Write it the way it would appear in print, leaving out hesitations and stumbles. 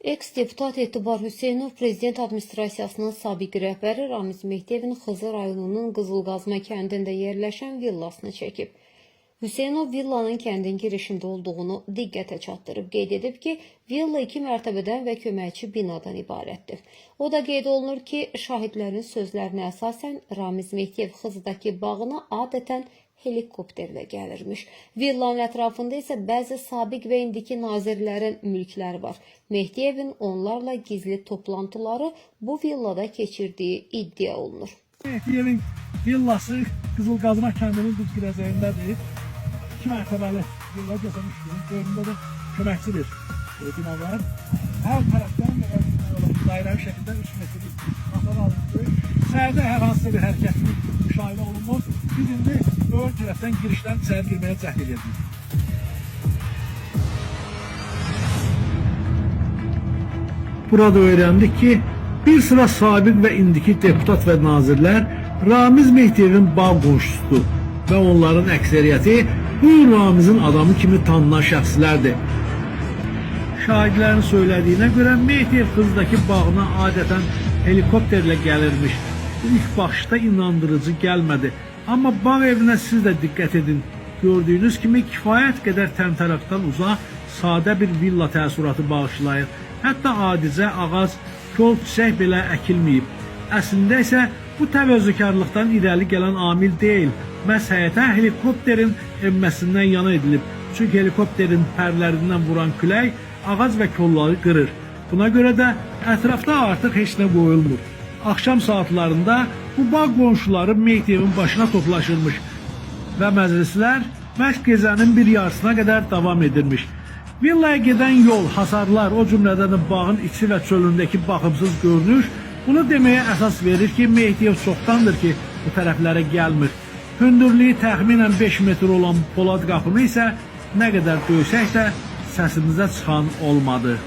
Eks-deputat Etibar Hüseynov Prezident Administrasiyasının sabiq rəhbəri Ramiz Mehdiyevin Xızı rayonunun Qızılqazma kəndində yerləşən villasını çəkib. Hüseynov villanın kəndin girişində olduğunu diqqətə çatdırıb, qeyd edib ki, villa 2 mərtəbədən və köməkçi binadan ibarətdir. O da qeyd olunur ki, şahidlərin sözlərinə əsasən Ramiz Mehdiyev Xızıdakı bağına adətən helikopterlə gəlirmiş. Villanın ətrafında isə bəzi sabiq və indiki nazirlərin mülkləri var. Mehdiyevin onlarla gizli toplantıları bu villada keçirdiyi iddia olunur. Mehdiyevin villası Qızılqazma kəndinin düz girəcəyindədir. 2 mərtəbəli villa götürmüşdür. Göründə də köməkçi bir bina var. Hər tərəfdən dairəvi şəkildə 3 metrlik qatar alınır. Səhərdə hər hansı bir hərəkətli müşahidə olunmur. Biz indi ön tərəfdən girişdən içəri girməyə cəhd edirik. Burada öğrendik ki, bir sıra sabiq ve indiki deputat ve nazirler Ramiz Mehdiyevin bağ qonşusudur ve onların əksəriyyəti bu Ramizin adamı kimi tanınan şəxslərdir. Şahidlərin söylediğine göre Mehdiyev Xızıdakı bağına adeten helikopterle gelirmiş. Bu ilk başta inandırıcı gelmedi. Ama bağ evine siz de dikkat edin. Gördüğünüz kimi kifayət qədər təmtəraqdan uzaq, sadə bir villa təəssüratı bağışlayır. Hətta adicə ağac, kol, çiçək belə əkilməyib. Əslində isə bu təvəzzükarlıqdan irəli gələn amil deyil. Məhz həyətə helikopterin enməsindən yana edilib. Çünki helikopterin pərlərindən vuran külək ağac və kolları qırır. Buna görə də ətrafda artıq heç nə qoyulmur. Axşam saatlarında bu bağ qonşuları Mehdiyevin başına toplaşırmış və məclislər məhz gecənin bir yarısına qədər davam edirmiş. Villaya gedən yol, hasarlar, o cümlədən də bağın içi və çölündəki baxımsız görünüş bunu deməyə əsas verir ki, Mehdiyev çoxdandır ki, bu tərəflərə gəlmir. Hündürlüyü təxminən 5 metr olan Polad qapını isə nə qədər döysək də səsimizə çıxan olmadı.